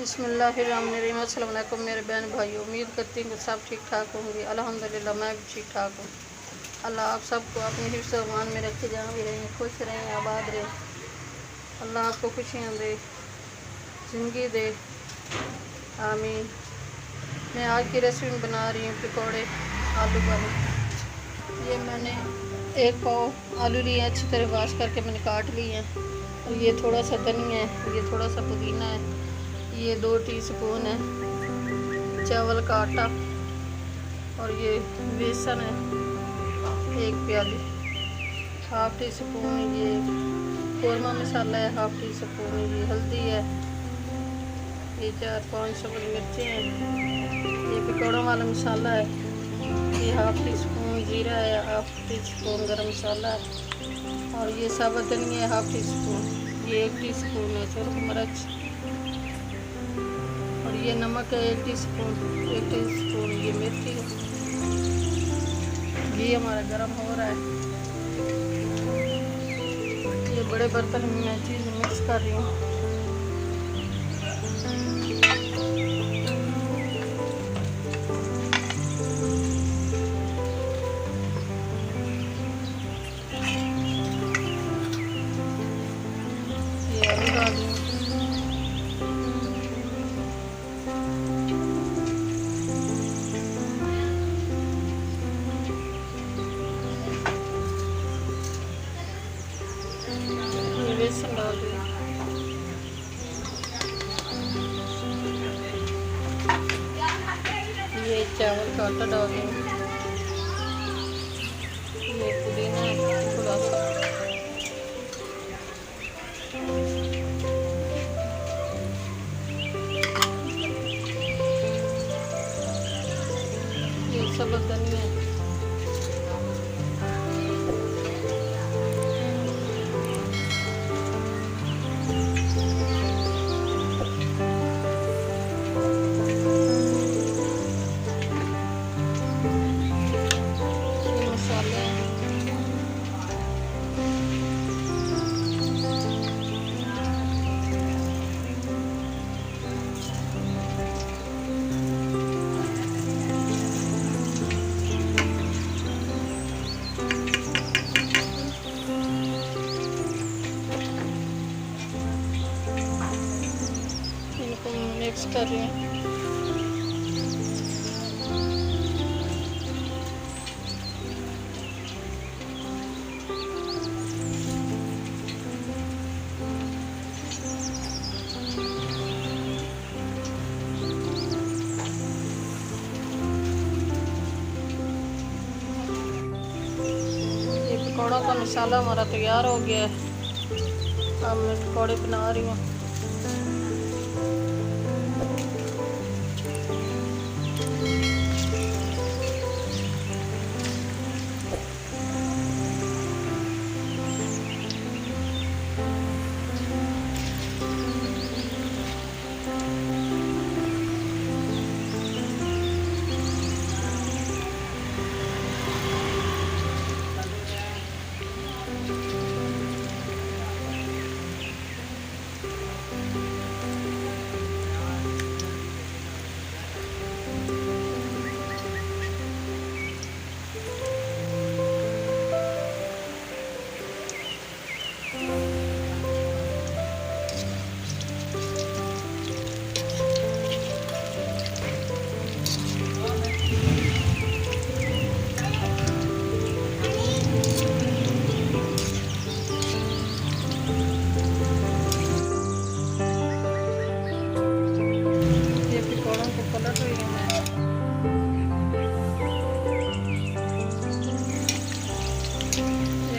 बिस्मिल्लाहिर्रहमानिर्रहीम। अस्सलाम वालेकुम मेरे बहन भाई, उम्मीद करती हूँ कि सब ठीक ठाक होंगे। अल्हम्दुलिल्लाह मैं भी ठीक ठाक हूँ। अल्लाह आप सबको अपने हिफ्ज़ अमान में रखे, जहाँ भी रहें खुश रहें, आबाद रहें। अल्लाह आपको खुशियाँ दे, ज़िंदगी दे, आमीन। मैं आज की रेसिपी बना रही हूँ पकौड़े आलू वाले। ये मैंने एक पाव आलू लिए, अच्छी तरह वाश करके मैंने काट लिए हैं। और ये थोड़ा सा धनिया है, ये थोड़ा सा पुदीना है, ये 2 टीस्पून है चावल का आटा, और ये बेसन है 1 प्याली, हाफ टी स्पून ये कौरमा मसाला है, हाफ टी स्पून ये हल्दी है, ये 4-5 सब्ज़ मिर्चें हैं, ये पकौड़ों वाला मसाला है, ये हाफ टी स्पून ज़ीरा है, हाफ टी स्पून गरम मसाला है, और ये साबुत धनिया है हाफ टी स्पून, ये 1 टीस्पून है सुरख मिर्च, और ये नमक है 1 टीस्पून ये मेथी है। घी हमारा गर्म हो रहा है। ये बड़े बर्तन में मैं चीज़ मिक्स कर रही हूँ। ये आलू डाल दूँ। बेसन डाल दूँ। ये चावल का आटा डाल दूँ। ये पुदीना थोड़ा सा, ये साबुत धनिया, मिक्स कर रही हूँ। ये पकौड़ा का मसाला हमारा तैयार हो गया है। अब मैं पकौड़े बना रही हूँ। पलट रही है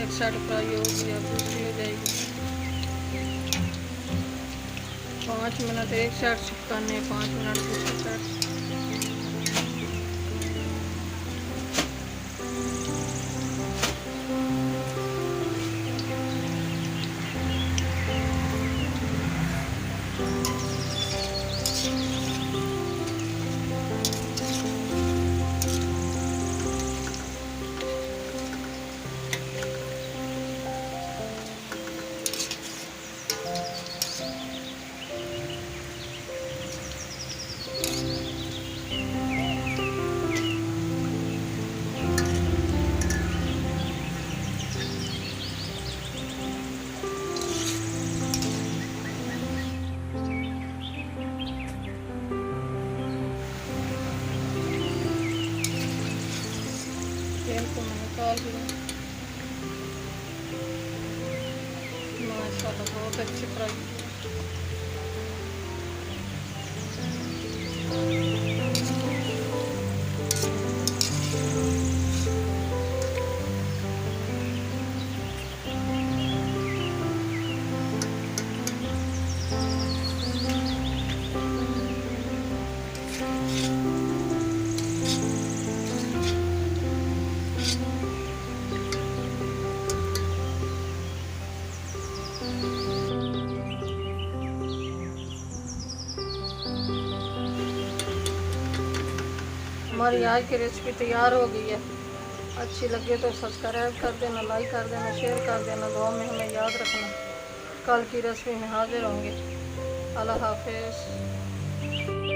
एक साइड फ्राई हो गया, दूसरी हो जाएगी। 5 मिनट एक साइड चिपकाने, 5 मिनट दूसरी साइड। फ्राई हुई हैं, माशाल्लाह बहुत अच्छी फ्राई हुई है। हमारी आज की रेसिपी तैयार हो गई है। अच्छी लगे तो सब्सक्राइब कर देना, लाइक कर देना, शेयर कर देना। दुआ में हमें याद रखना। कल की रेसिपी में हाजिर होंगे। अल्लाह हाफिज़।